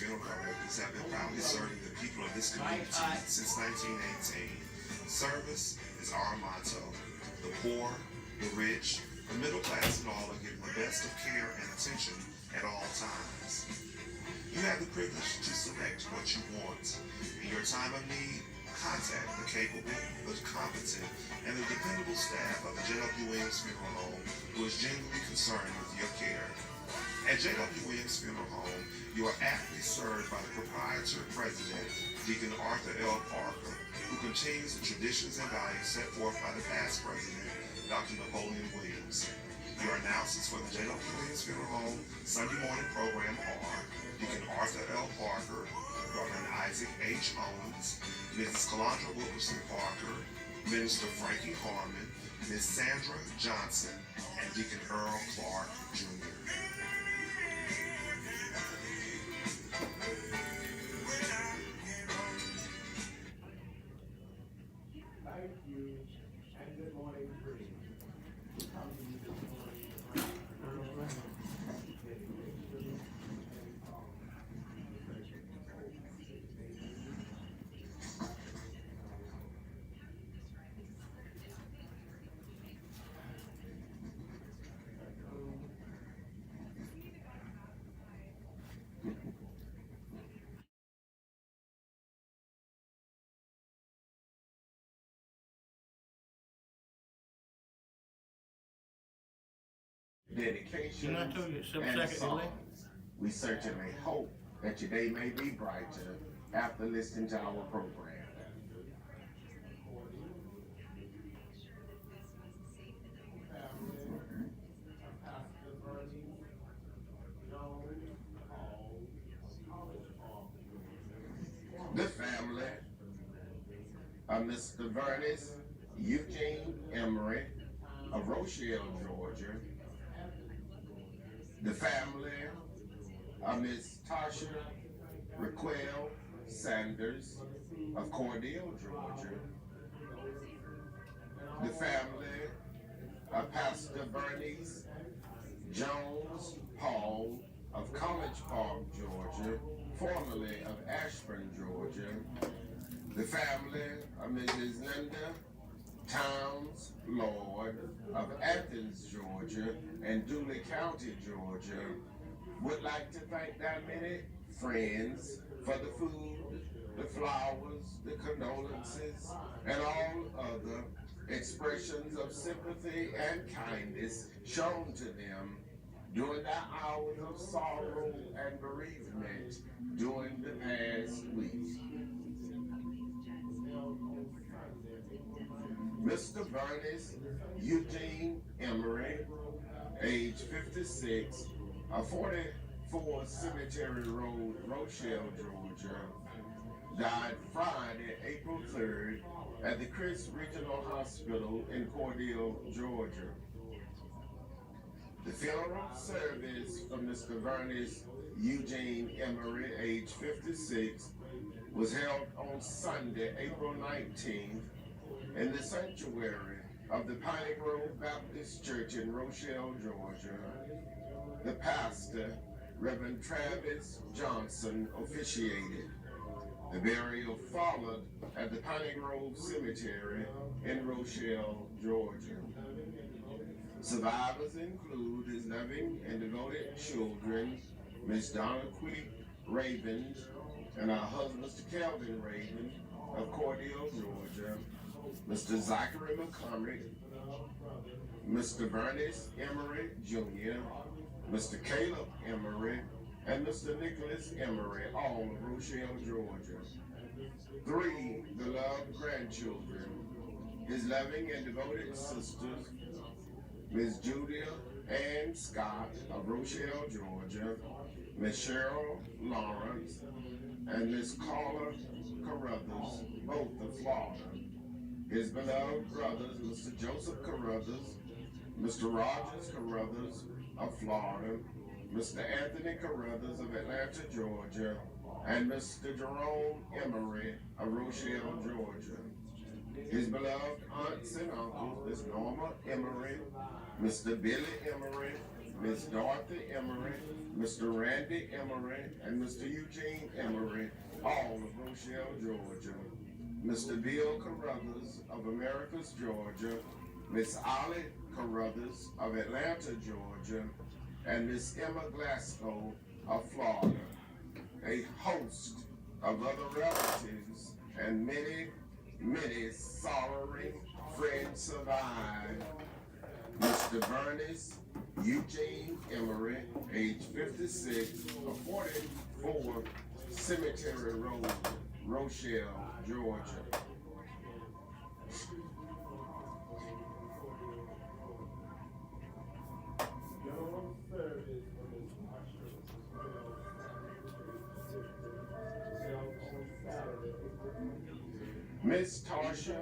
funeral directors have been proudly serving the people of this community since 1918. Service is our motto. The poor, the rich, the middle class, and all are given the best of care and attention at all times. You have the privilege to select what you want. In your time of need, contact the capable, the competent, and the dependable staff of the Jwwilliams Funeral Home who is genuinely concerned with your care. At Jwwilliams Funeral Home, you are aptly served by the proprietor president, Deacon Arthur L. Parker, who continues the traditions and values set forth by the past president, Dr. Napoleon Williams. Your announcers for the Jwwilliams Funeral Home Sunday morning program are Deacon Arthur L. Parker, Reverend Isaac H. Holmes, Mrs. Calandra Wilkerson Parker, Minister Frankie Harmon, Ms. Sandra Johnson, and Deacon Earl Clark, Jr. Thank you, and good morning, Briggs. We come to you this morning dedication and songs. We certainly hope that your day may be brighter after listening to our program. The family of Mr. Bernest Eugene Emory of Rochelle, Georgia. The family of Miss Tasha Raquel Sanders of Cordell, Georgia. The family of Pastor Bernice Jones Paul of College Park, Georgia, formerly of Ashburn, Georgia. The family of Mrs. Linda Towns Lord of Athens, Georgia, and Dooley County, Georgia, would like to thank their many friends for the food, the flowers, the condolences, and all other expressions of sympathy and kindness shown to them during their hours of sorrow and bereavement during the past week. Mr. Bernest Eugene Emory, age 56, of 44 Cemetery Road, Rochelle, Georgia, died Friday, April 3rd, at the Chris Regional Hospital in Cordell, Georgia. The funeral service for Mr. Bernest Eugene Emory, age 56, was held on Sunday, April 19th, in the sanctuary of the Piney Grove Baptist Church in Rochelle, Georgia. The pastor, Reverend Travis Johnson, officiated. The burial followed at the Piney Grove Cemetery in Rochelle, Georgia. Survivors include his loving and devoted children, Miss Donna Quick Ravens, and her husband, Mr. Kelvin Raven of Cordell, Georgia, Mr. Zachary McCormick, Mr. Bernest Emory Jr., Mr. Caleb Emory, and Mr. Nicholas Emory, all of Rochelle, Georgia. 3 beloved grandchildren, his loving and devoted sisters, Miss Julia Ann Scott of Rochelle, Georgia, Miss Cheryl Lawrence, and Miss Carla Carruthers, both of Florida. His beloved brothers, Mr. Joseph Carruthers, Mr. Rogers Carruthers of Florida, Mr. Anthony Carruthers of Atlanta, Georgia, and Mr. Jerome Emory of Rochelle, Georgia. His beloved aunts and uncles, Miss Norma Emory, Mr. Billy Emory, Miss Dorothy Emory, Mr. Randy Emory, and Mr. Eugene Emory, all of Rochelle, Georgia. Mr. Bill Carruthers of Americus, Georgia, Miss Ollie Carruthers of Atlanta, Georgia, and Miss Emma Glasgow of Florida. A host of other relatives and many sorrowing friends survive. Mr. Bernest Eugene Emory, age 56, of 44 Cemetery Road, Rochelle, Georgia. Miss Tasha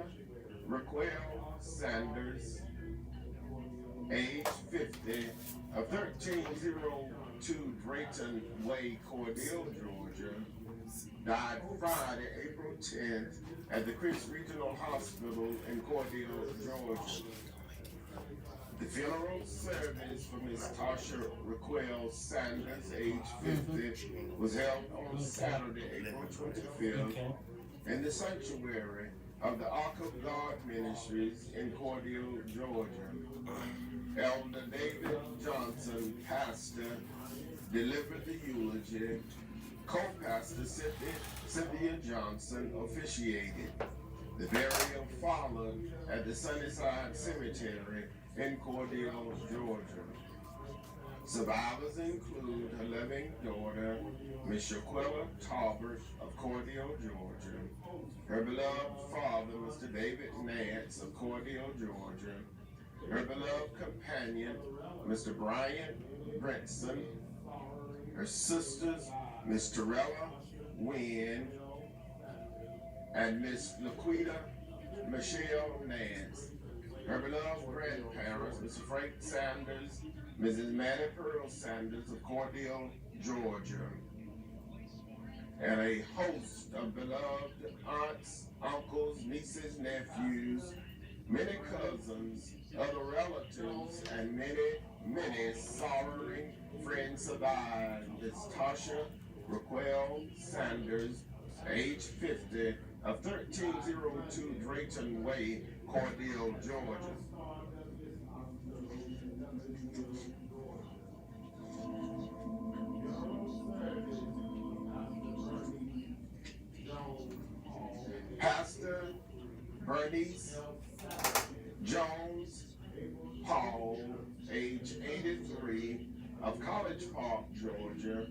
Raquel Sanders, age 50, of 1302 Drayton Way, Cordell, Georgia, died Friday, April 10th at the Chris Regional Hospital in Cordell, Georgia. The funeral service for Miss Tasha Raquel Sanders, age 50, was held on Saturday, April 25th in the sanctuary of the Ark of God Ministries in Cordell, Georgia. Elder David Johnson, pastor, delivered the eulogy. Co-pastor Cynthia Johnson officiated. The burial followed at the Sunnyside Cemetery in Cordell, Georgia. Survivors include her living daughter, Miss Shaquilla Talbert of Cordell, Georgia, her beloved father, Mr. David Nance of Cordell, Georgia, her beloved companion, Mr. Brian Brinson, her sisters, Miss Terrella Wynn, and Miss Laquita Michelle Nance, her beloved grandparents, Mr. Frank Sanders, Mrs. Manny Pearl Sanders of Cordell, Georgia, and a host of beloved aunts, uncles, nieces, nephews, many cousins, other relatives, and many sorrowing friends survived. Miss Tasha Raquel Sanders, age 50, of 1302 Drayton Way, Cordell, Georgia. Pastor Bernice Jones Paul, age 83, of College Park, Georgia,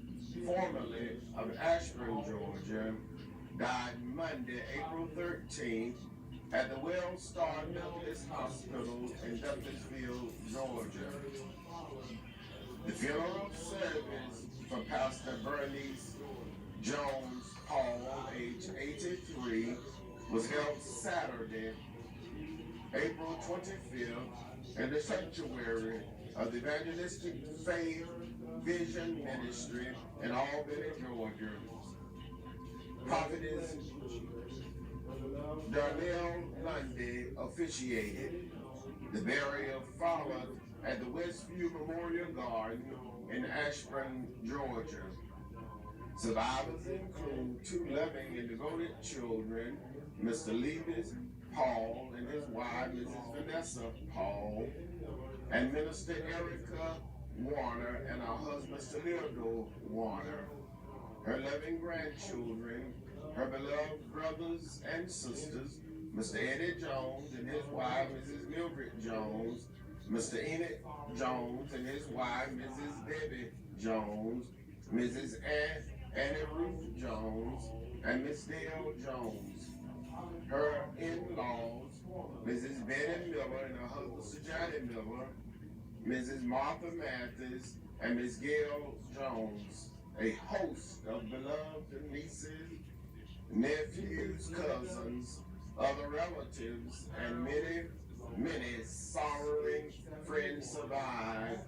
formerly of Ashburn, Georgia, died Monday, April 13th, at the WellStar Methodist Hospital in Douglasville, Georgia. The funeral service for Pastor Bernice Jones Paul, age 83, was held Saturday, April 25th, in the sanctuary of the Evangelistic Faith Vision Ministry in Albany, Georgia. Prophetess Darnell Lundy officiated. The burial followed at the Westview Memorial Garden in Ashburn, Georgia. Survivors include two loving and devoted children, Mr. Levis Paul and his wife, Mrs. Vanessa Paul, and Minister Erica Warner and her husband, Stilildo Warner, her loving grandchildren, her beloved brothers and sisters, Mr. Eddie Jones and his wife, Mrs. Mildred Jones, Mr. Enoch Jones and his wife, Mrs. Debbie Jones, Mrs. Annie Ruth Jones, and Miss Dale Jones. Her in-laws, Mrs. Betty Miller and her husband, Sir Johnny Miller, Mrs. Martha Mathis, and Miss Gail Jones. A host of beloved nieces, nephews, cousins, other relatives, and many sorrowing friends survive.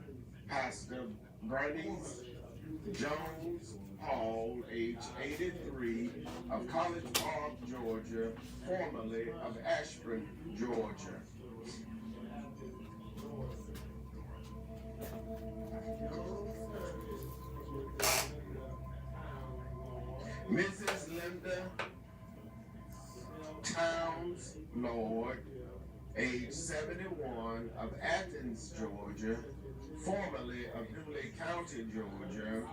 Pastor Bernice Jones Paul, age 83, of College Park, Georgia, formerly of Ashburn, Georgia. Mrs. Linda Towns Lord, age 71, of Athens, Georgia, formerly of Dooley County, Georgia,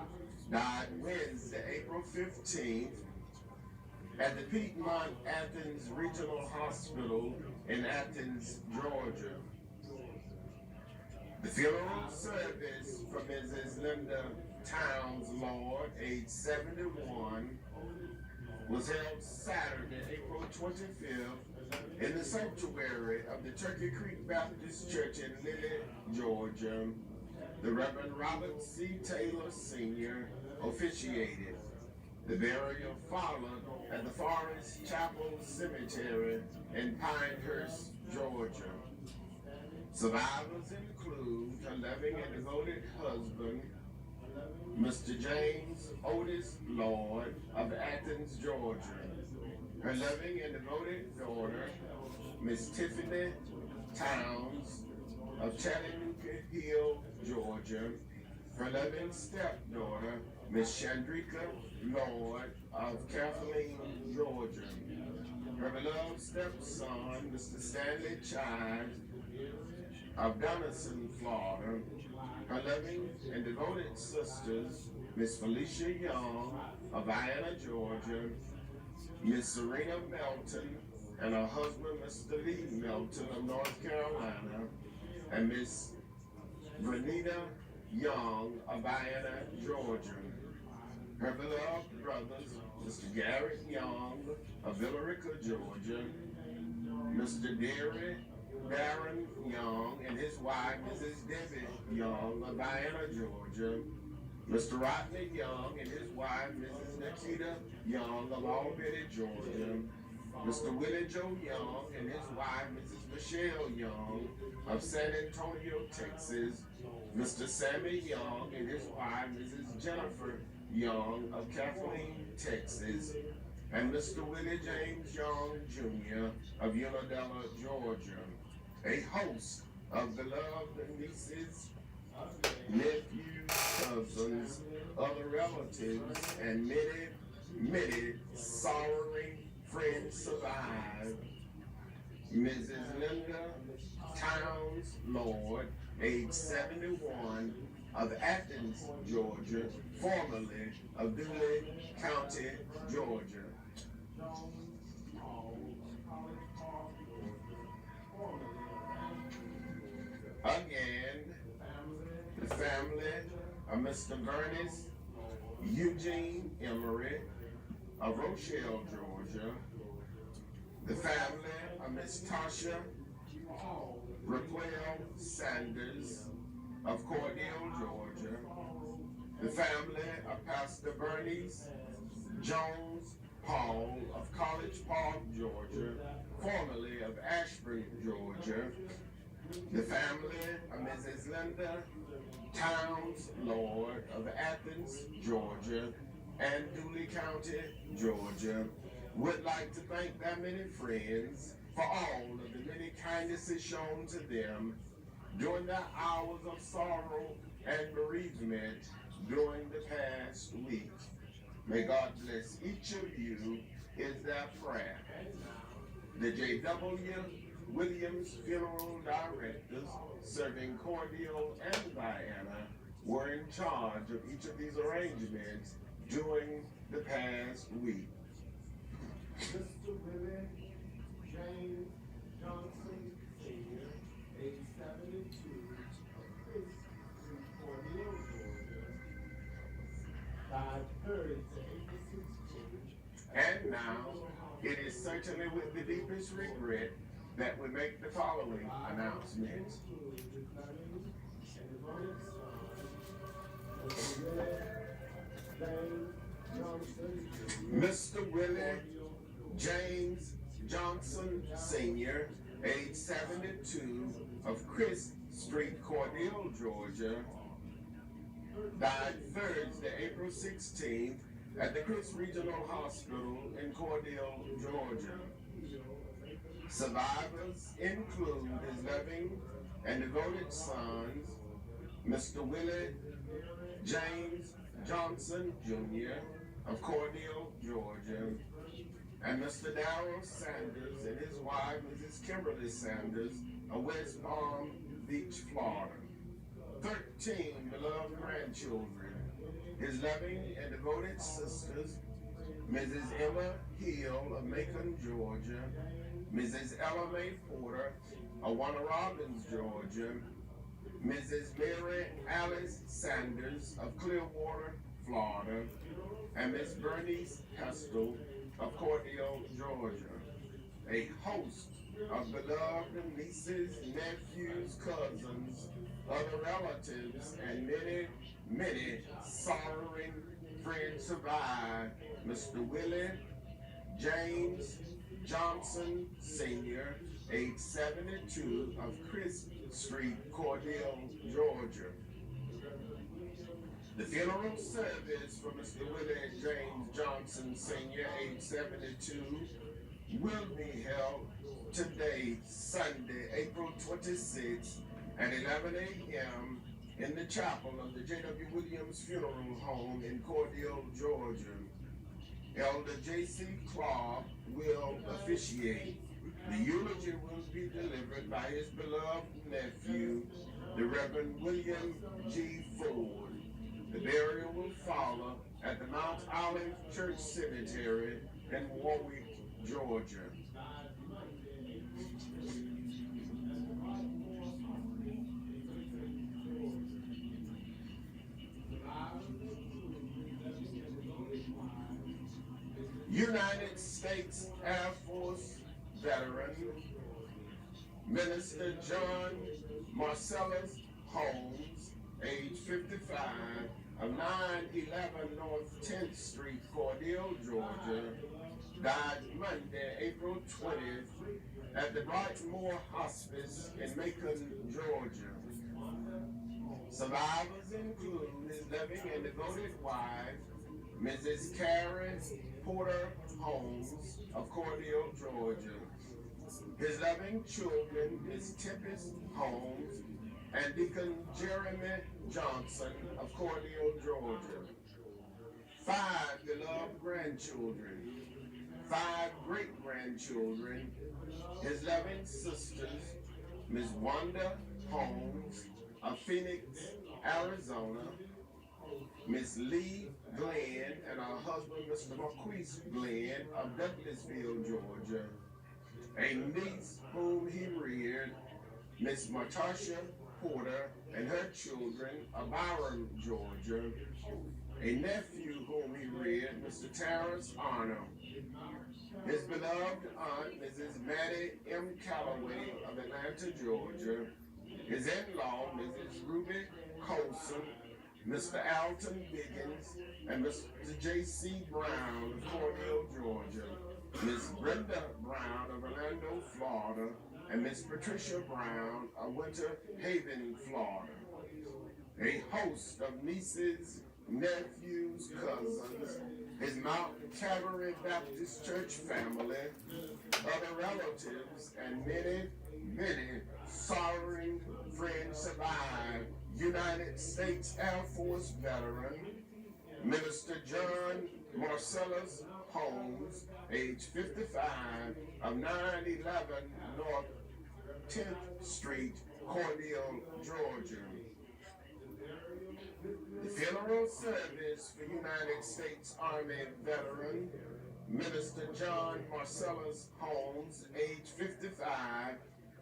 died Wednesday, April 15th, at the Piedmont Athens Regional Hospital in Athens, Georgia. The funeral service for Mrs. Linda Towns Lord, age 71, was held Saturday, April 25th, in the sanctuary of the Turkey Creek Baptist Church in Lilly, Georgia. The Reverend Robert C. Taylor Sr. officiated. The burial followed at the Forest Chapel Cemetery in Pinehurst, Georgia. Survivors include her loving and devoted husband, Mr. James Otis Lord of Athens, Georgia. Her loving and devoted daughter, Miss Tiffany Towns of Chattanooga Hill, Georgia. Her loving stepdaughter, Miss Chandrika Lord of Kathleen, Georgia. Her beloved stepson, Mr. Stanley Chives of Donelson, Florida. Her loving and devoted sisters, Miss Felicia Young of Vienna, Georgia, Miss Serena Melton and her husband, Mr. Lee Melton of North Carolina, and Miss Vernita Young of Vienna, Georgia. Her beloved brothers, Mr. Garrett Young of Villarica, Georgia, Mr. Darren Young and his wife, Mrs. Debbie Young of Vienna, Georgia, Mr. Rodney Young and his wife, Mrs. Nikita Young of Albany, Georgia, Mr. Willie Joe Young and his wife, Mrs. Michelle Young of San Antonio, Texas, Mr. Sammy Young and his wife, Mrs. Jennifer Young of Kathleen, Texas, and Mr. Willie James Young Jr. of Unadilla, Georgia. A host of beloved nieces, nephews, cousins, other relatives, and many sorrowing friends survive. Mrs. Linda Towns Lord, age 71, of Athens, Georgia, formerly of Dooley County, Georgia. Again, the family of Mr. Bernest Eugene Emory of Rochelle, Georgia. The family of Miss Tasha Raquel Sanders of Cordell, Georgia. The family of Pastor Bernice Jones Paul of College Park, Georgia, formerly of Ashburn, Georgia. The family of Mrs. Linda Towns Lord of Athens, Georgia, and Dooley County, Georgia, would like to thank their many friends for all of the many kindnesses shown to them during their hours of sorrow and bereavement during the past week. May God bless each of you is their prayer. The Jwwilliams funeral directors serving Cordell and Vienna were in charge of each of these arrangements during the past week. Mr. Willie James Johnson Sr., age 72, of Cordell, Georgia, died Thursday, April 16th. And now, it is certainly with the deepest regret that we make the following announcement. Mr. Willie James Johnson Sr., age 72, of Chris Street, Cordell, Georgia, died Thursday, April 16th, at the Chris Regional Hospital in Cordell, Georgia. Survivors include his loving and devoted sons, Mr. Willie James Johnson Jr. of Cordele, Georgia, and Mr. Darrell Sanders and his wife, Mrs. Kimberly Sanders of West Palm Beach, Florida. 13 beloved grandchildren. His loving and devoted sisters, Mrs. Emma Hill of Macon, Georgia, Mrs. Ella Mae Porter of Warner Robins, Georgia, Mrs. Mary Alice Sanders of Clearwater, Florida, and Miss Bernice Pestle of Cordele, Georgia. A host of beloved nieces, nephews, cousins, other relatives, and many sorrowing friends survive. Mr. Willie James Johnson Sr., age 72, of Crisp Street, Cordele, Georgia. The funeral service for Mr. Willie James Johnson Sr., age 72, will be held today, Sunday, April 26th at 11 a.m. in the chapel of the Jwwilliams Funeral Home in Cordele, Georgia. Elder J.C. Clark will officiate. The eulogy will be delivered by his beloved nephew, the Reverend William G. Ford. The burial will follow at the Mount Olive Church Cemetery in Warwick, Georgia. United States Air Force veteran, Minister John Marcellus Holmes, age 55, of 911 North 10th Street, Cordele, Georgia, died Monday, April 20th, at the Brightmoor Hospice in Macon, Georgia. Survivors include his loving and devoted wife, Mrs. Karen Porter Holmes of Cordele, Georgia. His loving children is Tempest Holmes and Deacon Jeremy Johnson of Cordele, Georgia. 5 beloved grandchildren, 5 great-grandchildren, his loving sisters, Ms. Wanda Holmes of Phoenix, Arizona, Miss Lee Glenn and her husband, Mr. Marquise Glenn of Douglasville, Georgia. A niece whom he reared, Miss Tasha Porter and her children of Byron, Georgia. A nephew whom he reared, Mr. Terrence Arnold. His beloved aunt, Mrs. Maddie M. Calloway of Atlanta, Georgia. His in-law, Mrs. Ruby Colson, Mr. Alton Biggins, and Mr. J.C. Brown of Cordele, Georgia, Miss Brenda Brown of Orlando, Florida, and Miss Patricia Brown of Winter Haven, Florida. A host of nieces, nephews, cousins, his Mount Calvary Baptist Church family, other relatives, and many sorrowing friends survive. United States Air Force veteran, Minister John Marcellus Holmes, age 55, of 911 North 10th Street, Cordele, Georgia. The funeral service for United States Army veteran, Minister John Marcellus Holmes, age 55,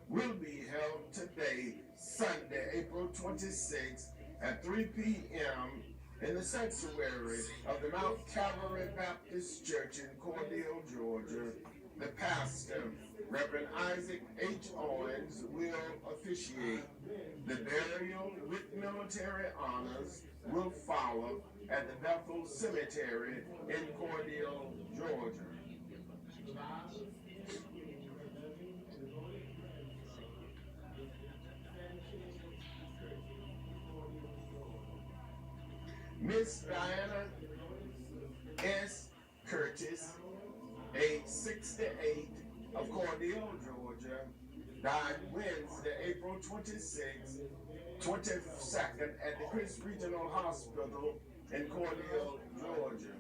will be held today, Sunday, April 26th at 3 p.m. in the sanctuary of the Mount Calvary Baptist Church in Cordele, Georgia. The pastor, Reverend Isaac H. Owens, will officiate. The burial with military honors will follow at the Bethel Cemetery in Cordele, Georgia. Miss Diana S. Curtis, age 68, of Cordele, Georgia, died Wednesday, April 22nd at the Chris Regional Hospital in Cordele, Georgia.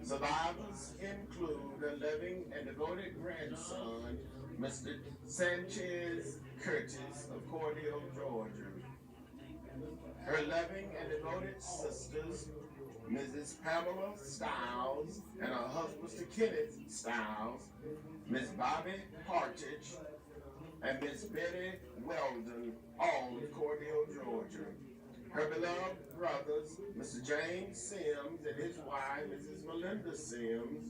Survivors include a living and devoted grandson, Mr. Sanchez Curtis of Cordele, Georgia. Her loving and devoted sisters, Mrs. Pamela Stiles and her husband, Mr. Kenneth Stiles, Miss Bobby Partridge, and Miss Betty Weldon, all of Cordele, Georgia. Her beloved brothers, Mr. James Sims and his wife, Mrs. Melinda Sims,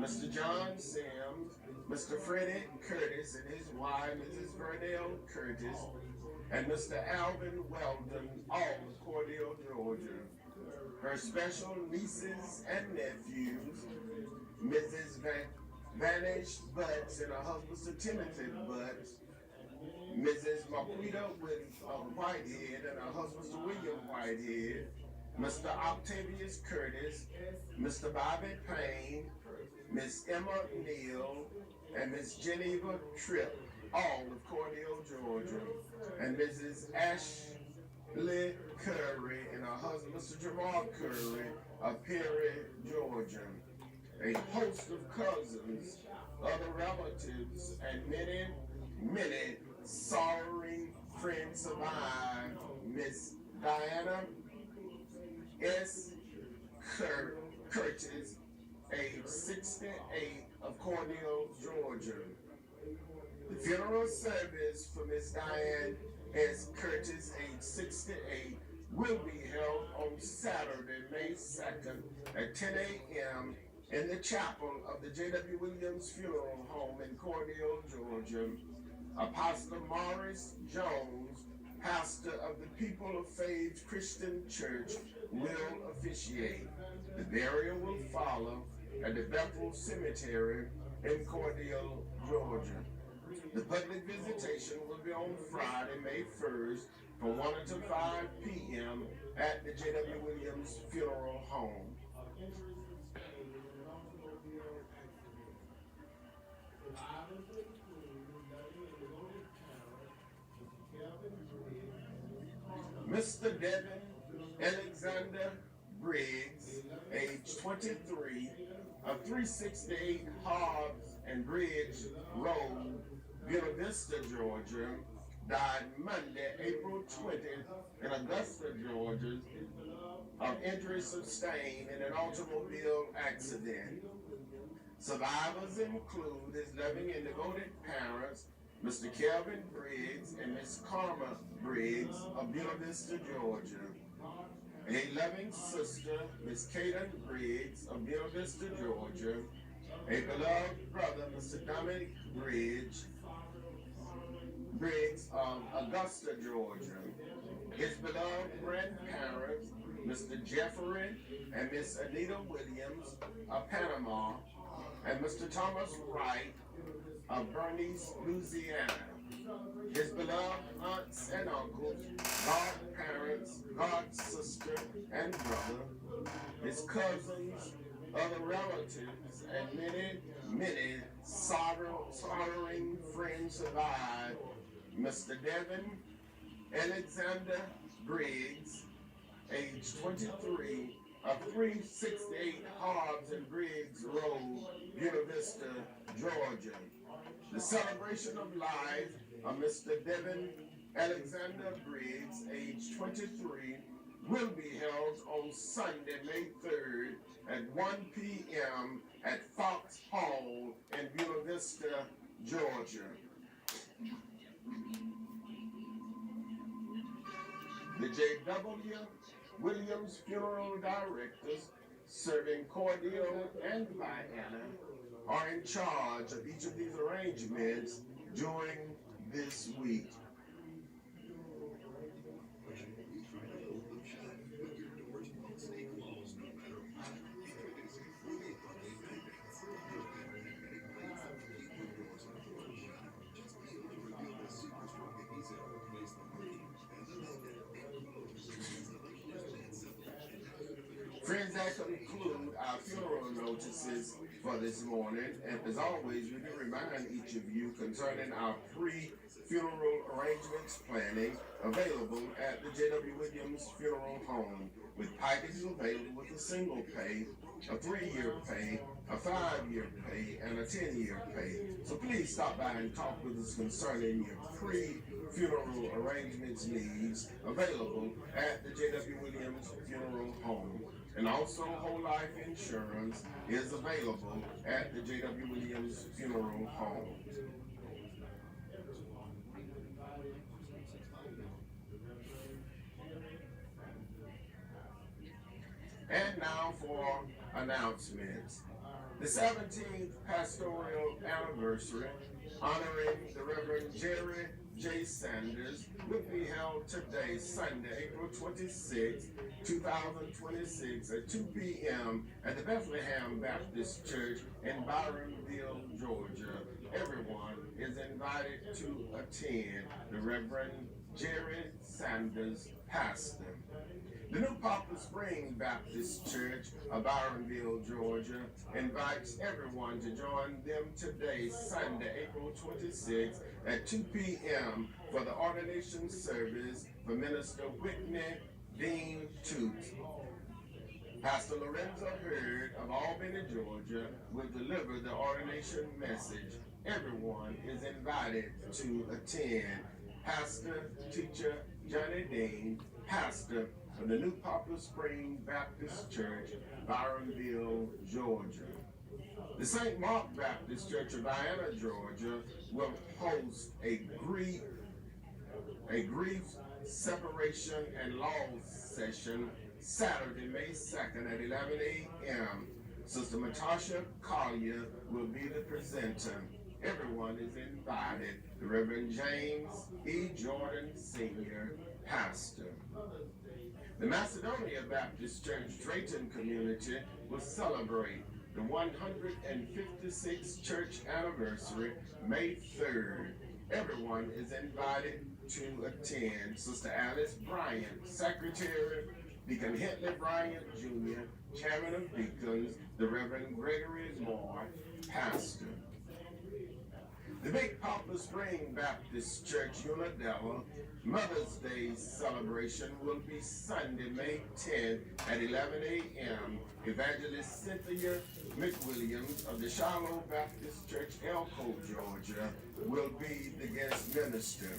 Mr. John Sims, Mr. Freddie Curtis and his wife, Mrs. Vernell Curtis, and Mr. Alvin Weldon, all of Cordele, Georgia. Her special nieces and nephews, Mrs. Vanish Butts and her husband, Sir Timothy Butts, Mrs. Marquita Whitehead and her husband, Sir William Whitehead, Mr. Octavius Curtis, Mr. Bobby Payne, Miss Emma Neal, and Miss Geneva Tripp, all of Cordele, Georgia, and Mrs. Ashley Curry and her husband, Mr. Jamal Curry of Perry, Georgia. A host of cousins, other relatives, and many sorrowing friends survive. Miss Diana S. Curtis, age 68, of Cordele, Georgia. The funeral service for Miss Diane S. Curtis, age 68, will be held on Saturday, May 2nd at 10 a.m. in the chapel of the Jwwilliams Funeral Home in Cordele, Georgia. Apostle Morris Jones, pastor of the People of Faith Christian Church, will officiate. The burial will follow at the Bethel Cemetery in Cordele, Georgia. The public visitation will be on Friday, May 1st from 1 until 5 p.m. at the Jwwilliams Funeral Home. Mr. Devin Alexander Briggs, age 23, of 368 Hobbs and Bridge Road, Buena Vista, Georgia, died Monday, April 20th in Augusta, Georgia, of injuries sustained in an automobile accident. Survivors include his loving and devoted parents, Mr. Kelvin Briggs and Miss Karma Briggs of Buena Vista, Georgia. A loving sister, Miss Kaden Briggs of Buena Vista, Georgia. A beloved brother, Mr. Dominic Briggs of Augusta, Georgia. His beloved grandparents, Mr. Jeffrey and Miss Anita Williams of Panama, and Mr. Thomas Wright of Bernice, Louisiana. His beloved aunts and uncles, godparents, god-sister and brother, his cousins, other relatives, and many sorrowing friends survive. Mr. Devin Alexander Briggs, age 23, of 368 Hobbs and Briggs Road, Buena Vista, Georgia. The celebration of life of Mr. Devin Alexander Briggs, age 23, will be held on Sunday, May 3rd at 1 p.m. at Fox Hall in Buena Vista, Georgia. The Jwwilliams Funeral Directors, serving Cordele and Vienna, are in charge of each of these arrangements during this week. Friends, that conclude our funeral notes notices for this morning, and as always, we do remind each of you concerning our pre-funeral arrangements planning available at the Jwwilliams Funeral Home, with packages available with a single pay, a 3-year pay, a 5-year pay, and a 10-year pay. So please stop by and talk with us concerning your pre-funeral arrangements needs available at the Jwwilliams Funeral Home. And also whole life insurance is available at the Jwwilliams Funeral Home. And now for announcements. The 17th pastoral anniversary honoring the Reverend Jerry J. Sanders will be held today, Sunday, April 26, 2026 at 2 p.m. at the Bethlehem Baptist Church in Byronville, Georgia. Everyone is invited to attend. The Reverend Jerry Sanders, pastor. The New Poplar Spring Baptist Church of Byronville, Georgia, invites everyone to join them today, Sunday, April 26th at 2 p.m. for the ordination service for Minister Whitney Dean Toots. Pastor Lorenzo Hurd of Albany, Georgia, will deliver the ordination message. Everyone is invited to attend. Pastor, teacher Johnny Dean, pastor of the New Poplar Spring Baptist Church, Byronville, Georgia. The St. Mark Baptist Church of Vienna, Georgia, will host a grief separation and law session Saturday, May 2nd at 11 a.m. Sister Tasha Collier will be the presenter. Everyone is invited. The Reverend James E. Jordan Sr., pastor. The Macedonia Baptist Church Drayton community will celebrate the 156th church anniversary, May 3rd. Everyone is invited to attend. Sister Alice Bryant, secretary, Deacon Hitley Bryant Jr., chairman of deacons, the Reverend Gregory Moore, pastor. The Big Poplar Spring Baptist Church, Unadilla, Mother's Day celebration will be Sunday, May 10th at 11 a.m. Evangelist Cynthia McWilliams of the Shiloh Baptist Church, Elko, Georgia, will be the guest minister.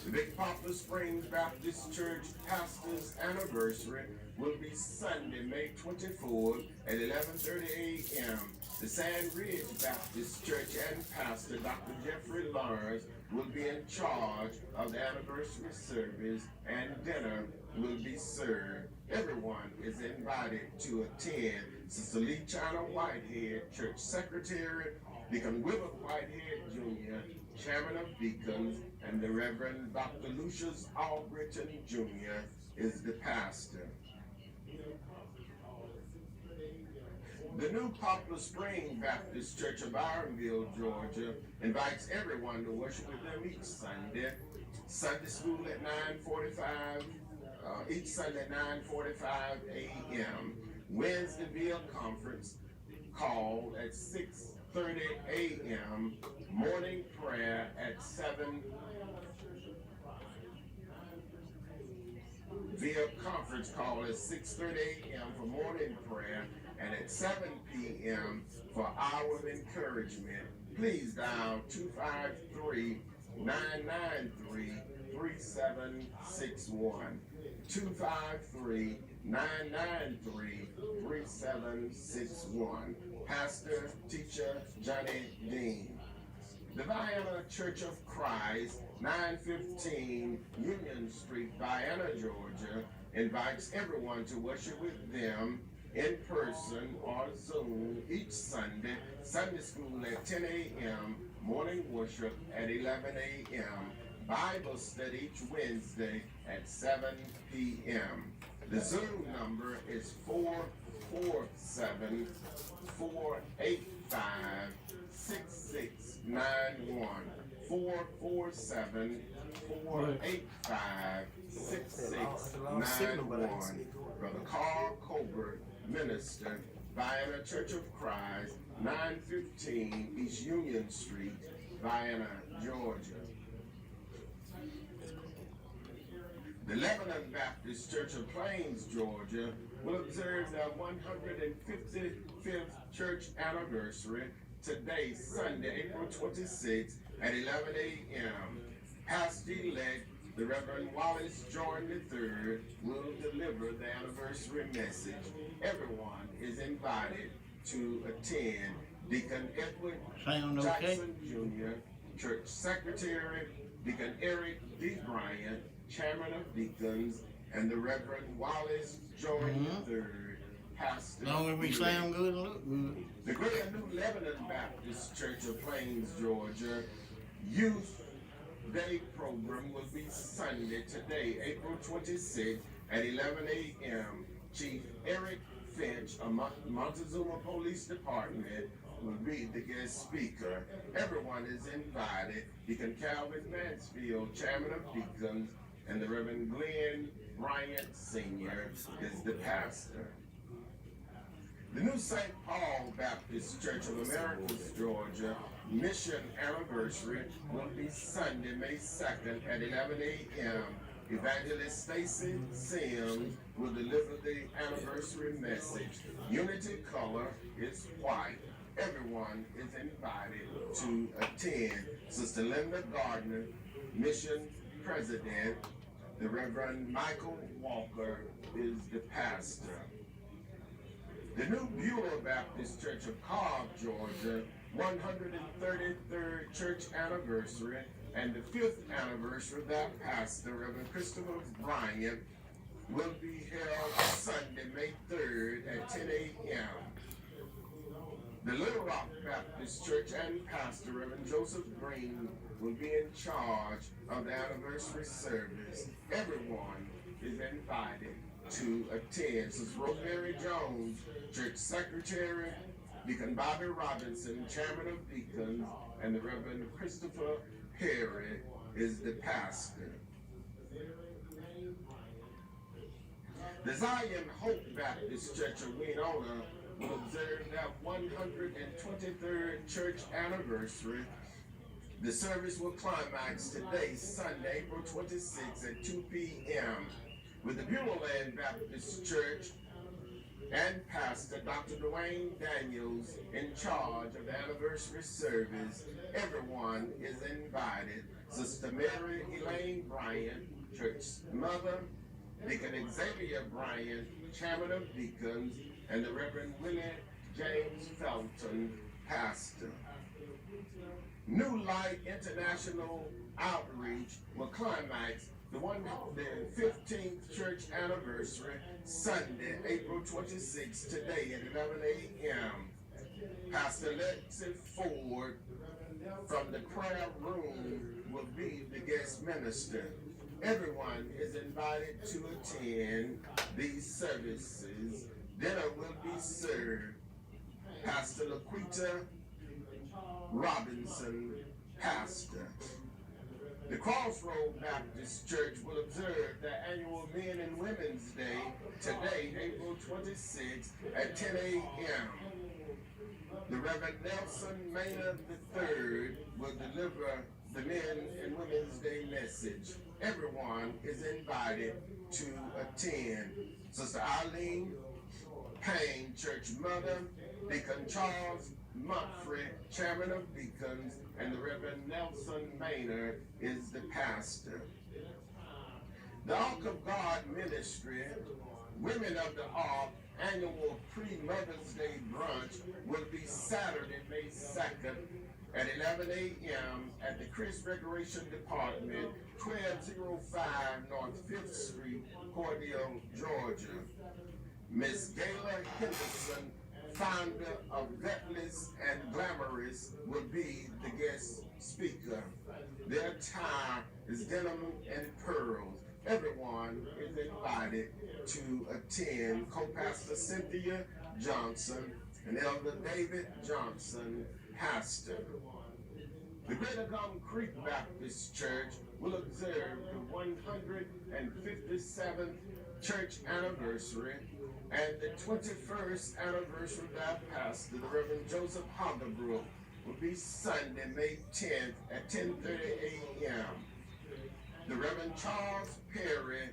The Big Poplar Springs Baptist Church pastor's anniversary will be Sunday, May 24th at 11:30 a.m. The Sand Ridge Baptist Church and pastor Dr. Jeffrey Lawrence will be in charge of the anniversary service, and dinner will be served. Everyone is invited to attend. Sister Lee China Whitehead, church secretary, Deacon Wilbur Whitehead Jr., chairman of deacons, and the Reverend Dr. Lucius Albritton Jr. is the pastor. The New Poplar Spring Baptist Church of Byronville, Georgia, invites everyone to worship with them each Sunday. Sunday school at 9:45, each Sunday at 9:45 a.m. Wednesdayville conference call at 6:30 a.m. Morning prayer at 7. Via conference call at 6:30 a.m. for morning prayer, and at 7 p.m. for hour of encouragement. Please dial 253-993-3761. 253-993-3761. Pastor, teacher Johnny Dean. The Vienna Church of Christ, 915 Union Street, Vienna, Georgia, invites everyone to worship with them in person or Zoom each Sunday. Sunday school at 10 a.m., morning worship at 11 a.m., Bible study each Wednesday at 7 p.m. The Zoom number is 447-485-6691. 447-485-6691. Brother Carl Colbert, minister, Vienna Church of Christ, 915 East Union Street, Vienna, Georgia. The Lebanon Baptist Church of Plains, Georgia, will observe their 155th church anniversary today, Sunday, April 26th at 11 a.m. Pastor-elect, the Reverend Wallace Jordan III, will deliver the anniversary message. Everyone is invited to attend. Deacon Edward Jackson Jr., Church Secretary, Deacon Eric D. Bryant, Chairman of Deacons, and the Reverend Wallace Jordan III, Pastor. As long as we sound good and look good. The Greater New Lebanon Baptist Church of Plains, Georgia, Youth Day program will be Sunday, today, April 26th at 11 a.m. Chief Eric Finch of Montezuma Police Department will be the guest speaker. Everyone is invited. Deacon Calvin Mansfield, Chairman of Deacons, and the Reverend Glenn Bryant Sr. is the pastor. The new St. Paul Baptist Church of Americas, Georgia, mission anniversary will be Sunday, May 2nd at 11 a.m. Evangelist Stacy Sims will deliver the anniversary message. Unity color is white. Everyone is invited to attend. Sister Linda Gardner, mission president. The Reverend Michael Walker is the pastor. The new Beulah Baptist Church of Cobb, Georgia, 133rd church anniversary and the 5th anniversary of that pastor, Reverend Christopher Bryant, will be held Sunday, May 3rd at 10 a.m. The Little Rock Baptist Church and pastor, Reverend Joseph Green, will be in charge of the anniversary service. Everyone is invited to attend. Sister Rosemary Jones, church secretary, Deacon Bobby Robinson, chairman of deacons, and the Reverend Christopher Perry is the pastor. The Zion Hope Baptist Church of Winona will observe their 123rd church anniversary. The service will climax today, Sunday, April 26th at 2 p.m. with the Beulah Land Baptist Church and Pastor Dr. Dwayne Daniels in charge of the anniversary service. Everyone is invited. Sister Mary Elaine Bryant, church mother, Deacon Xavier Bryant, chairman of deacons, and the Reverend Willie James Felton, pastor. New Light International Outreach will climax the 15th church anniversary, Sunday, April 26th, today at 11 a.m. Pastor Lexi Ford from the prayer room will be the guest minister. Everyone is invited to attend these services. Dinner will be served. Pastor Laquita Robinson, pastor. The Crossroad Baptist Church will observe their annual Men and Women's Day today, April 26th at 10 a.m. The Reverend Nelson Maynard III will deliver the Men and Women's Day message. Everyone is invited to attend. Sister Eileen Payne, church mother, Deacon Charles Mumphrey, chairman of deacons, and the Reverend Nelson Maynard is the pastor. The Ark of God Ministry, Women of the Ark annual pre-Mother's Day brunch will be Saturday, May 2nd at 11 a.m. at the Chris Recreation Department, 1205 North 5th Street, Cordele, Georgia. Miss Gayla Henderson, founder of Gutless and Glamorous, will be the guest speaker. Their attire is denim and pearls. Everyone is invited to attend. Co-pastor Cynthia Johnson and Elder David Johnson, pastor. The Greater Gum Creek Baptist Church will observe the 157th church anniversary And the 21st anniversary of that pastor, the Reverend Joseph Hoggebrook, will be Sunday, May 10th at 10:30 a.m. The Reverend Charles Perry,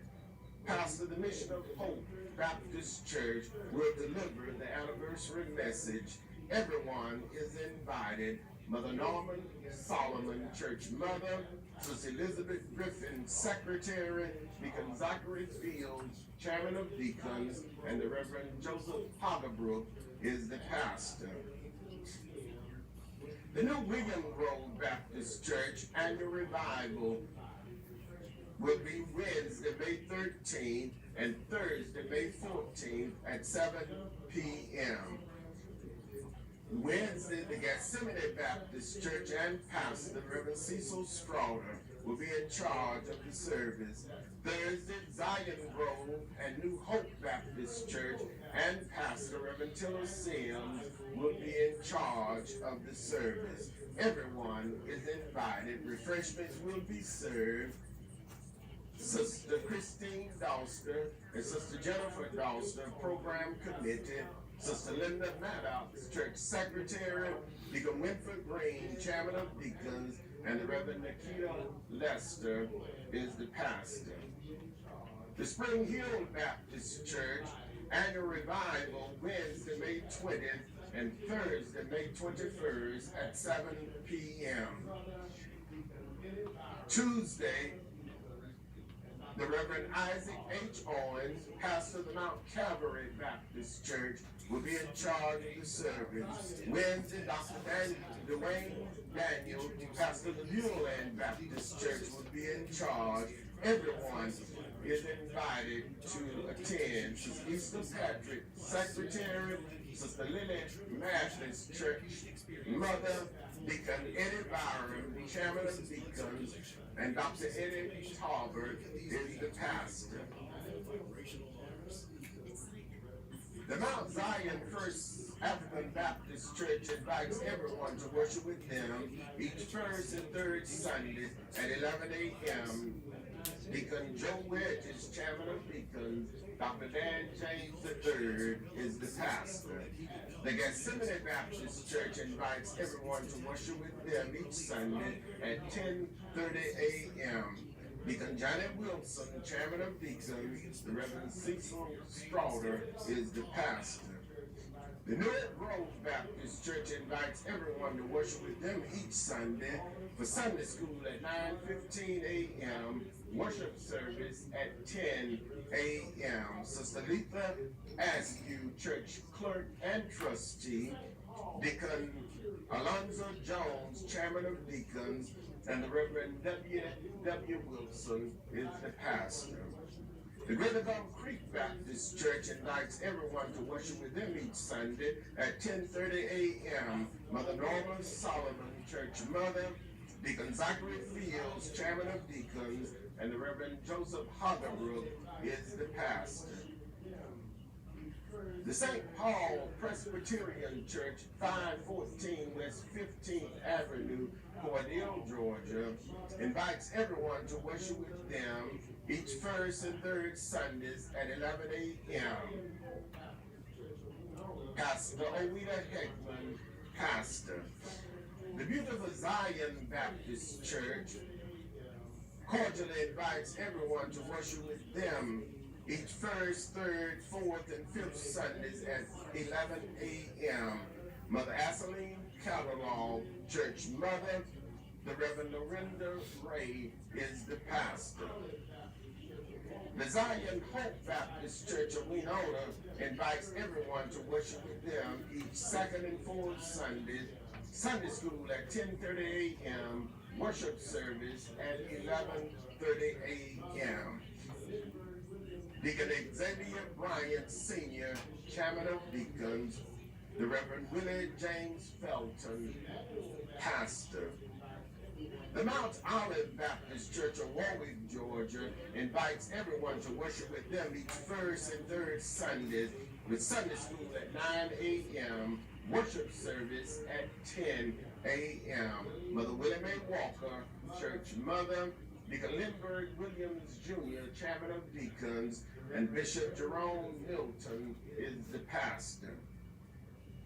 pastor of the Mission of Hope Baptist Church, will deliver the anniversary message. Everyone is invited. Mother Norman Solomon, Church Mother, Sister Elizabeth Griffin, Secretary, Deacon Zachary Fields, Chairman of Deacons, and the Reverend Joseph Hoggebrook is the pastor. The New William Grove Baptist Church annual revival will be Wednesday, May 13th and Thursday, May 14th at 7 p.m. Wednesday, the Gethsemane Baptist Church and pastor, Reverend Cecil Strawder, will be in charge of the service. Thursday, Zion Grove and New Hope Baptist Church and pastor, Reverend Tiller Sims, will be in charge of the service. Everyone is invited. Refreshments will be served. Sister Christine Dawster and Sister Jennifer Dawster, Program Committee, Sister Linda Maddox, Church Secretary, Deacon Winfred Green, Chairman of Deacons, and the Reverend Nikita Lester is the pastor. The Spring Hill Baptist Church annual revival Wednesday, May 20th and Thursday, May 21st at 7 p.m. Tuesday, the Reverend Isaac H. Owens, pastor of the Mount Calvary Baptist Church, will be in charge of the service. Wednesday, Dr. Dwayne Daniel, pastor of the Buell Baptist Church, will be in charge. Everyone is invited to attend. Sister Easter Patrick, Secretary, Sister Lily Mathis, Church Mother, Deacon Eddie Byron, Chairman of Deacons, and Dr. Eddie Talbert is the pastor. The Mount Zion First African Baptist Church invites everyone to worship with them each first and third Sunday at 11 a.m. Deacon Jwwilliams, Chairman of Deacons, Dr. Dan James III is the pastor. The Gethsemane Baptist Church invites everyone to worship with them each Sunday at 10:30 a.m. Deacon Johnny Wilson, Chairman of Deacons, the Reverend Cecil Strawder is the pastor. The Newark Grove Baptist Church invites everyone to worship with them each Sunday for Sunday school at 9:15 a.m., worship service at 10 a.m. Sister Letha Askew, church clerk and trustee, Deacon Alonzo Jones, Chairman of Deacons, and the Reverend W. Wilson is the pastor. The Greater Gum Creek Baptist Church invites everyone to worship with them each Sunday at 10:30 a.m. Mother Norma Solomon, Church Mother, Deacon Zachary Fields, Chairman of Deacons, and the Reverend Joseph Hoggebrook is the pastor. The St. Paul Presbyterian Church, 514 West 15th Avenue, Cordell, Georgia, invites everyone to worship with them each first and third Sundays at 11 a.m. Pastor Owita Heckman, pastor. The Beautiful Zion Baptist Church cordially invites everyone to worship with them each first, third, fourth, and fifth Sundays at 11 a.m. Mother Asseline Catalog, Church Mother, the Reverend Lorinda Ray is the pastor. The Zion Hope Baptist Church of Winona invites everyone to worship with them each second and fourth Sunday, Sunday school at 10:30 a.m., worship service at 11:30 a.m. Deacon Xavier Bryant Sr., Chairman of Deacons, the Reverend Willie James Felton, pastor. The Mount Olive Baptist Church of Warwick, Georgia, invites everyone to worship with them each first and third Sundays, with Sunday school at 9 a.m., worship service at 10 a.m. Mother Willie Mae Walker, Church Mother, Deacon Lindbergh Williams Jr., Chairman of Deacons, and Bishop Jerome Milton is the pastor.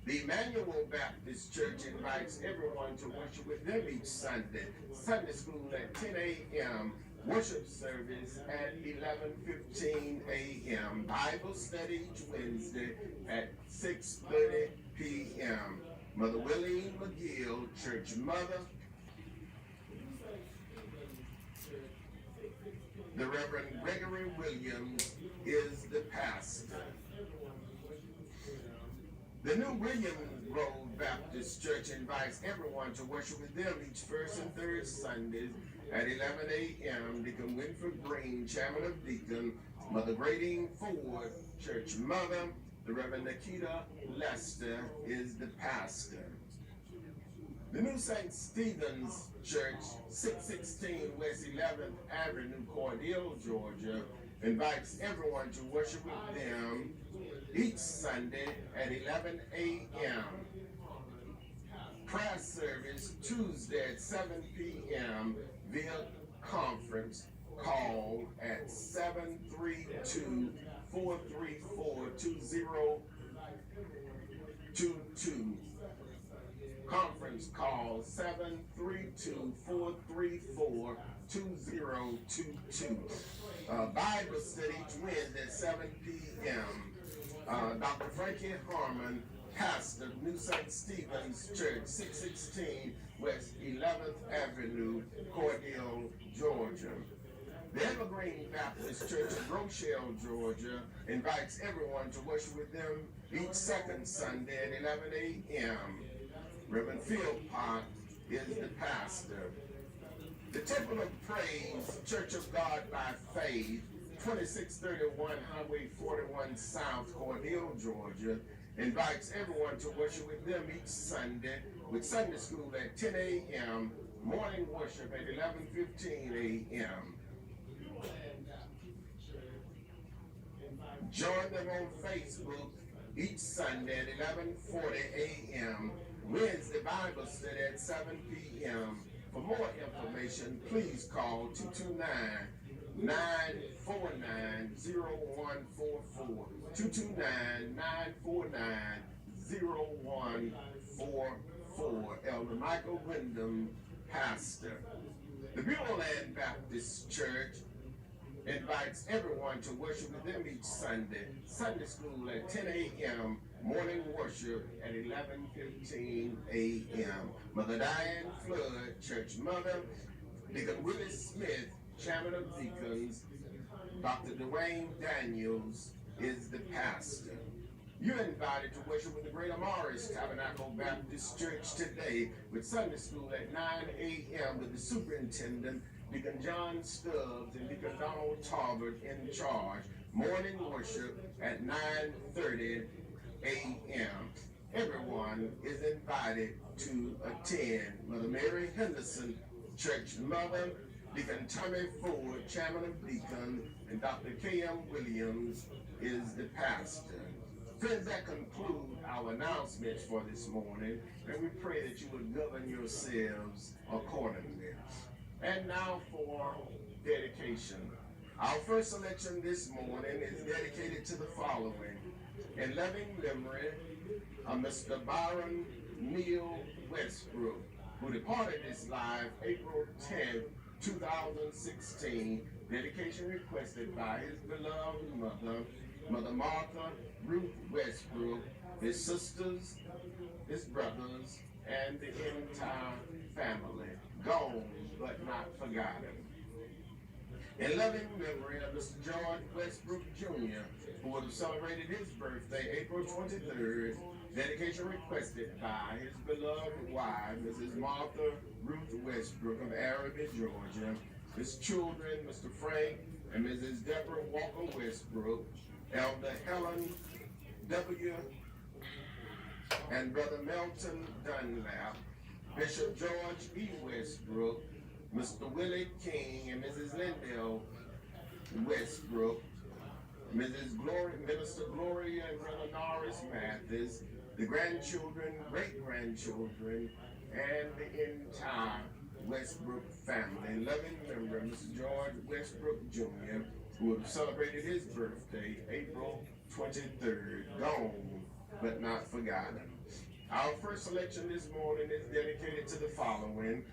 The Emmanuel Baptist Church invites everyone to worship with them each Sunday. Sunday school at 10 a.m., worship service at 11:15 a.m., Bible study each Wednesday at 6:30 p.m. Mother Willie McGill, Church Mother. The Reverend Gregory Williams is the pastor. The New William Road Baptist Church invites everyone to worship with them each first and third Sundays at 11 a.m. Deacon Winford Green, Chairman of Deacon, Mother Grading Ford, Church Mother. The Reverend Nikita Lester is the pastor. The New St. Stephen's Church, 616 West 11th Avenue, Cordele, Georgia, invites everyone to worship with them each Sunday at 11 a.m. Prayer service Tuesday at 7 p.m. via conference call at 732-434-2022. Conference call 732-434-2022. Bible study each Wednesday at 7 p.m. Dr. Frankie Harmon, pastor of New St. Stephen's Church, 616 West 11th Avenue, Cordele, Georgia. The Evergreen Baptist Church of Rochelle, Georgia, invites everyone to worship with them each second Sunday at 11 a.m. Reverend Philpott is the pastor. The Temple of Praise, Church of God by Faith, 2631 Highway 41 South, Cordele, Georgia, invites everyone to worship with them each Sunday with Sunday school at 10 a.m., morning worship at 11:15 a.m. Join them on Facebook each Sunday at 11:40 a.m., Wednesday Bible study at 7 p.m. For more information, please call 229-949-0144, 229-949-0144. Elder Michael Wyndham, pastor. The Bureau Land Baptist Church invites everyone to worship with them each Sunday. Sunday school at 10 a.m., morning worship at 11:15 a.m. Mother Diane Flood, Church Mother. Deacon Willie Smith, Chairman of Deacons. Dr. Dwayne Daniels is the pastor. You're invited to worship with the Greater Morris Tabernacle Baptist Church today with Sunday school at 9 a.m. with the superintendent, Deacon John Stubbs, and Deacon Donald Talbot in charge. Morning worship at 9:30 a.m. Everyone is invited to attend. Mother Mary Henderson, Church Mother, Deacon Tommy Ford, Chairman of Deacon, and Dr. K.M. Williams is the pastor. Friends, that conclude our announcements for this morning, and we pray that you would govern yourselves accordingly. And now for dedication. Our first selection this morning is dedicated to the following. In loving memory of Mr. Byron Neal Westbrook, who departed this life April 10, 2016. Dedication requested by his beloved mother, Mother Martha Ruth Westbrook, his sisters, his brothers, and the entire family. Gone but not forgotten. In loving memory of Mr. George Westbrook Jr., who would have celebrated his birthday April 23rd, dedication requested by his beloved wife, Mrs. Martha Ruth Westbrook of Araby, Georgia, his children, Mr. Frank and Mrs. Deborah Walker Westbrook, Elder Helen W. and Brother Melton Dunlap, Bishop George E. Westbrook, Mr. Willie King and Mrs. Lindell Westbrook, Mrs. Minister Gloria and Brother Norris Mathis, the grandchildren, great-grandchildren, and the entire Westbrook family. Loving member, Mr. George Westbrook Jr., who would have celebrated his birthday April 23rd. Gone, but not forgotten. Our first selection this morning is dedicated to the following.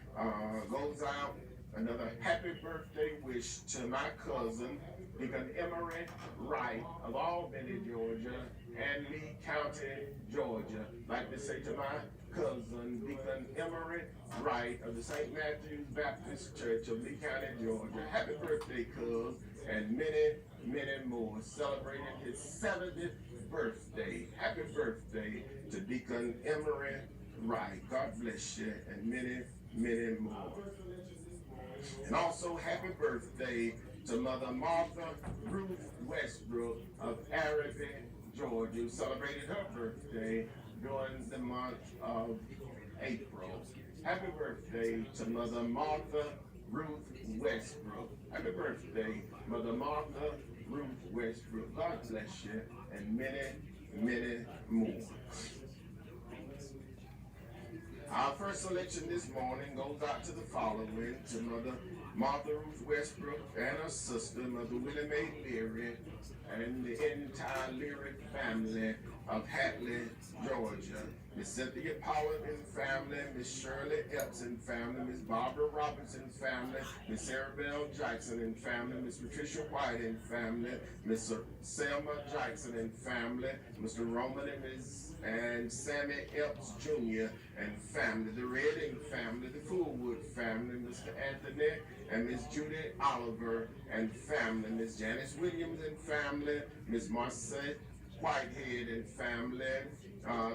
Goes out another happy birthday wish to my cousin, Deacon Emory Wright of Albany, Georgia, and Lee County, Georgia. Like to say to my cousin, Deacon Emory Wright of the St. Matthew's Baptist Church of Lee County, Georgia. Happy birthday, cuz, and many, many more. Celebrating his 70th birthday. Happy birthday to Deacon Emory Wright. God bless you, and many, many more. And also happy birthday to Mother Martha Ruth Westbrook of Araby, Georgia, who celebrated her birthday during the month of April. Happy birthday to Mother Martha Ruth Westbrook. Happy birthday, Mother Martha Ruth Westbrook. God bless you, and many, many more. Our first selection this morning goes out to the following, to Mother Martha Ruth Westbrook and her sister, Mother Willie Mae Leary, and the entire Leary family of Hatley, Georgia. Miss Cynthia Pollard and family, Miss Shirley Epps and family, Miss Barbara Robinson family, Miss Sarah Bell Jackson and family, Miss Patricia White and family, Miss Selma Jackson and family, Mr. Roman and Sammy Epps Jr. and family, the Redding family, the Fullwood family, Mr. Anthony and Miss Judy Oliver and family, Miss Janice Williams and family, Miss Marcia Whitehead and family,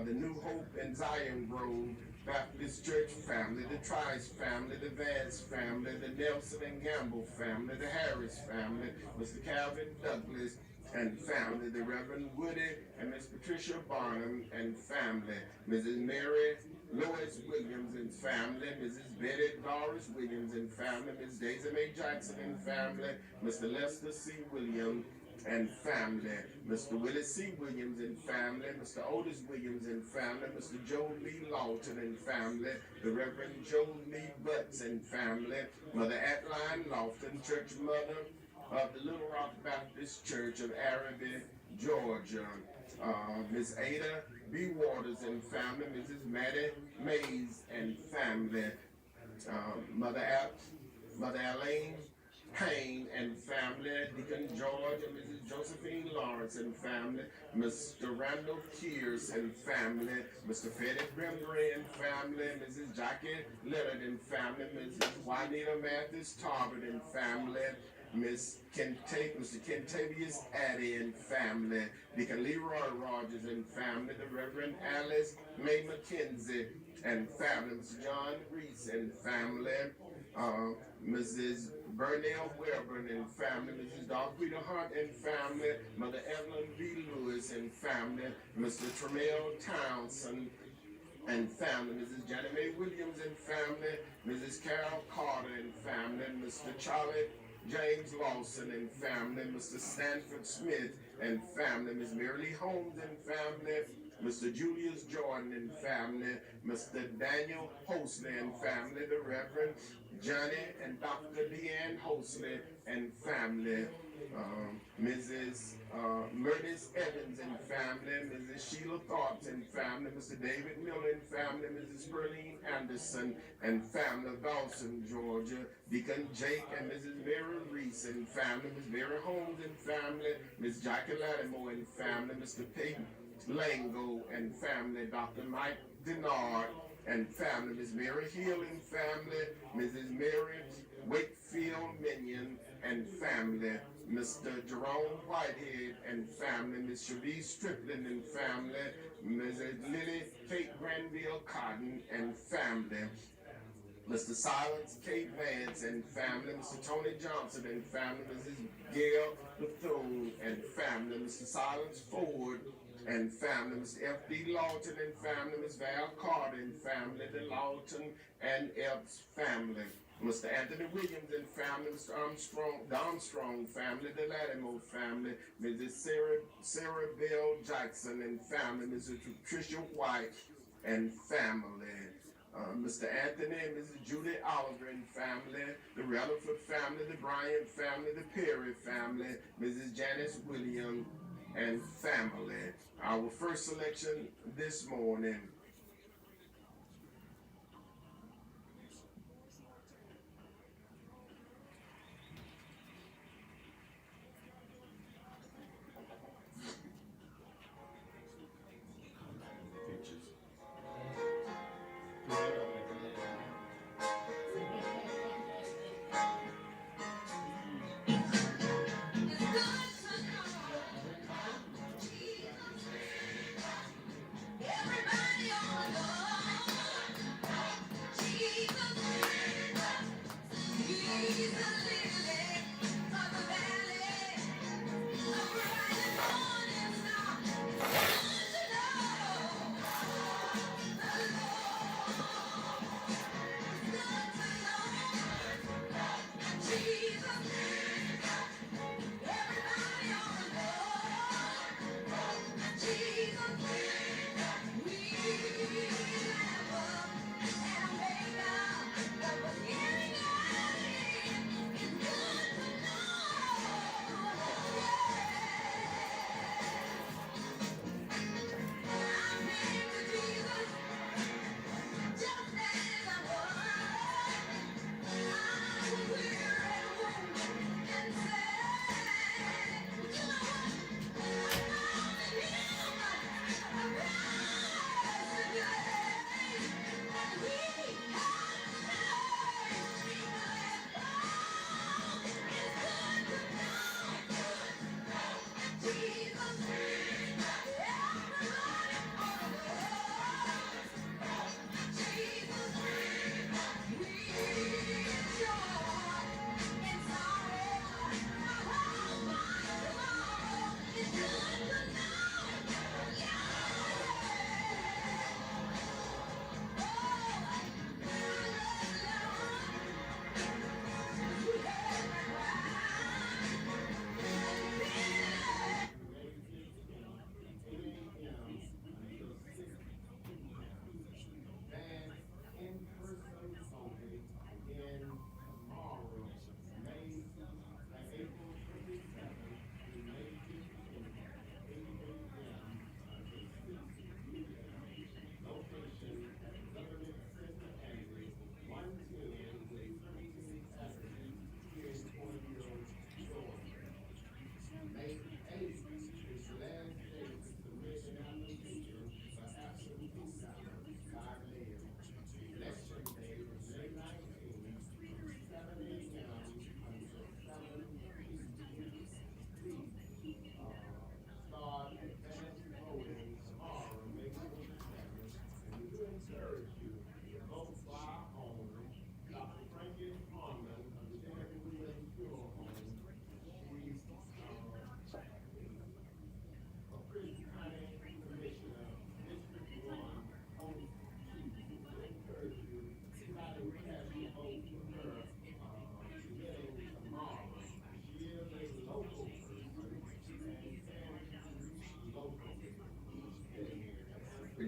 the New Hope and Zion Grove Baptist Church family, the Trice family, the Vance family, the Nelson and Gamble family, the Harris family, Mr. Calvin Douglas and family, the Reverend Woody and Miss Patricia Barnum and family, Mrs. Mary Lois Williams and family, Mrs. Betty Doris Williams and family, Miss Daisy Mae Jackson and family, Mr. Lester C. Williams and family, Mr. Willie C. Williams and family, Mr. Otis Williams and family, Mr. Joe Lee Lawton and family, the Reverend Joe Lee Butts and family, Mother Atline Lofton, church mother of the Little Rock Baptist Church of Araby, Georgia, Miss Ada B. Waters and family, Mrs. Maddie Mays and family, Mother Elaine Payne and family, Deacon George and Mrs. Josephine Lawrence and family, Mr. Randall Kears and family, Mr. Freddie Brimbury and family, Mrs. Jackie Leonard and family, Mrs. Juanita Mathis Tarbert and family, Mr. Kentavious Addy and family, Deacon Leroy Rogers and family, the Reverend Alice Mae McKenzie and family, Mr. John Reese and family, Mrs. Bernell Weber and family, Mrs. Darquita Hunt and family, Mother Evelyn B. Lewis and family, Mr. Tremel Townsend and family, Mrs. Janet Mae Williams and family, Mrs. Carol Carter and family, Mr. Charlie James Lawson and family, Mr. Stanford Smith and family, Miss Mary Lee Holmes and family, Mr. Julius Jordan and family, Mr. Daniel Hosley and family, the Reverend Johnny and Dr. Deon Hosley and family, Mrs. Bernice Evans and family, Mrs. Sheila Thorpe and family, Mr. David Miller and family, Mrs. Perlene Anderson and family of Dawson, Georgia, Deacon Jake and Mrs. Mary Reese and family, Miss Mary Holmes and family, Miss Jackie Lattimore and family, Mr. Peyton Lango and family, Dr. Mike Denard and family, Miss Mary Hill and family, Mrs. Mary Wakefield Minion and family, Mr. Jerome Whitehead and family, Miss Cherise Strickland and family, Mrs. Lily Kate Granville Cotton and family, Mr. Silence K. Vance and family, Mr. Tony Johnson and family, Mrs. Gail Bethune and family, Mr. Silence Ford and family, Mr. F.D. Lawton and family, Miss Val Carter and family, the Lawton and Epps family, Mr. Anthony Williams and family, Mr. Armstrong family, the Lattimore family, Mrs. Sarah Bell Jackson and family, Mrs. Patricia White and family, Mr. Anthony and Mrs. Judy Oliver and family, the Rutherford family, the Bryant family, the Perry family, Mrs. Janice Williams and family. Our first selection this morning.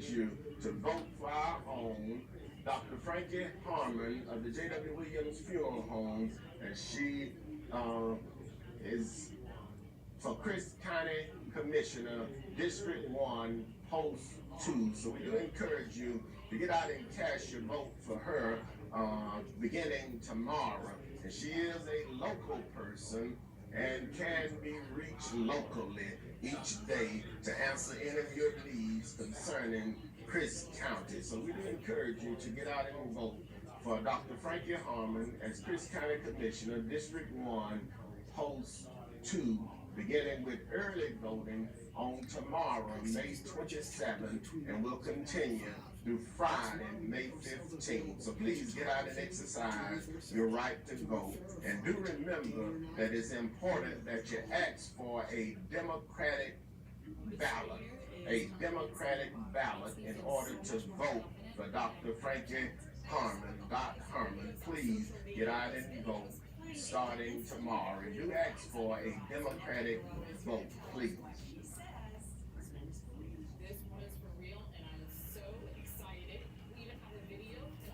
You to vote for our own Dr. Frankie Harmon of the Jwwilliams Funeral Home, and she is for Chris County Commissioner, District 1, Post 2. So we do encourage you to get out and cast your vote for her beginning tomorrow. And she is a local person and can be reached locally each day to answer any of your needs concerning Chris County. So we do encourage you to get out and vote for Dr. Frankie Harmon as Chris County Commissioner, District 1, Post 2, beginning with early voting on tomorrow, May 27th, and will continue through Friday, May 15th. So please get out and exercise your right to vote. And do remember that it's important that you ask for a Democratic ballot, in order to vote for Dr. Frankie Harmon. Dr. Harmon, please get out and vote starting tomorrow. And do ask for a Democratic vote, please. This one is for real, and I'm so excited. We even have a video to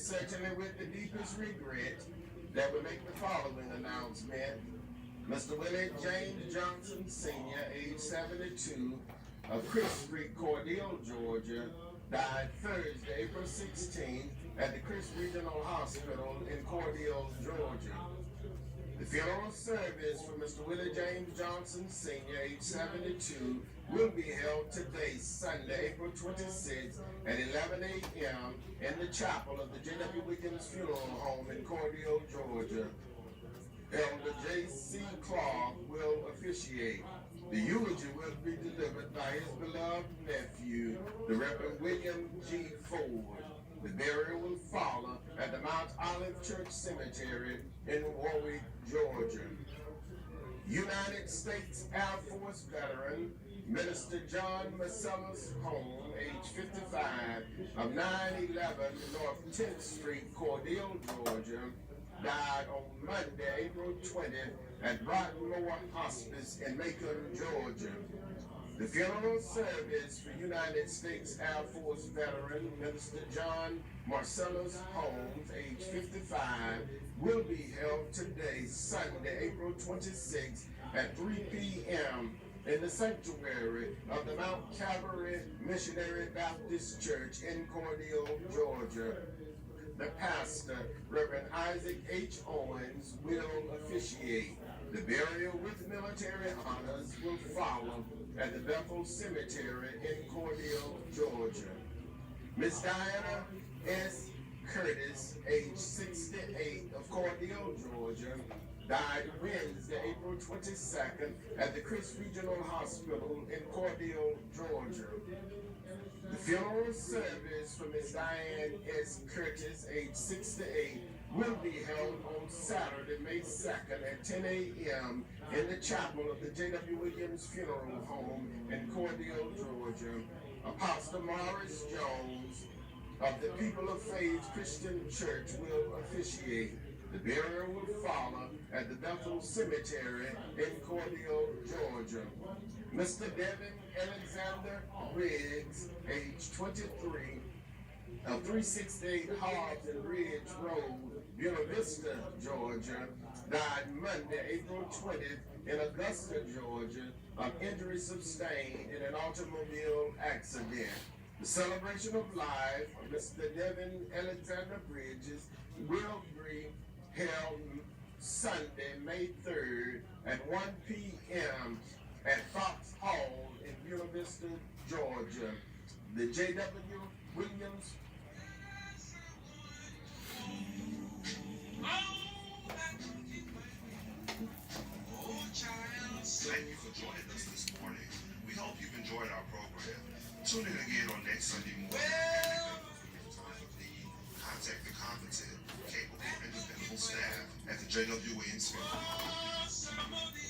certainly with the deepest regret that we make the following announcement. Mr. Willie James Johnson, Sr., age 72, of Chris Street, Cordele, Georgia, died Thursday, April 16th, at the Chris Regional Hospital in Cordele, Georgia. The funeral service for Mr. Willie James Johnson, Sr., age 72, will be held today, Sunday, April 26th, at 11 a.m. in the chapel of the Jwwilliams Funeral Home in Cordele, Georgia. Elder J.C. Clark will officiate. The eulogy will be delivered by his beloved nephew, the Reverend William G. Ford. The burial will follow at the Mount Olive Church Cemetery in Warwick, Georgia. United States Air Force veteran, Minister John Marcellus Holmes, age 55, of 911 North 10th Street, Cordele, Georgia, died on Monday, April 20th at Broadmoor Hospice in Macon, Georgia. The funeral service for United States Air Force veteran Minister John Marcellus Holmes, age 55, will be held today, Sunday, April 26th at 3 p.m. in the sanctuary of the Mount Calvary Missionary Baptist Church in Cordele, Georgia. The pastor, Reverend Isaac H. Owens, will officiate. The burial with military honors will follow at the Bethel Cemetery in Cordele, Georgia. Miss Diana S. Curtis, age 68, of Cordele, Georgia, died Wednesday, April 22nd at the Chris Regional Hospital in Cordele, Georgia. The funeral service for Miss Diane S. Curtis, age 68, will be held on Saturday, May 2nd at 10 a.m. in the chapel of the Jwwilliams Funeral Home in Cordele, Georgia. Apostle Morris Jones of the People of Faith Christian Church will officiate. The burial will follow at the Bethel Cemetery in Cordele, Georgia. Mr. Devin Alexander Briggs, age 23, of 368 Hobbs and Ridge Road, Buena Vista, Georgia, died Monday, April 20th in Augusta, Georgia, of injury sustained in an automobile accident. The celebration of life of Mr. Devin Alexander Bridges will be held Sunday, May 3rd at 1 p.m. at Fox Hall in Buena Vista, Georgia. The Jwwilliams Thank you for joining us this morning. We hope you've enjoyed our program. Tune in again on next Sunday morning. Contact the competent, capable, and dependable staff at the J.W. Williams Funeral Home.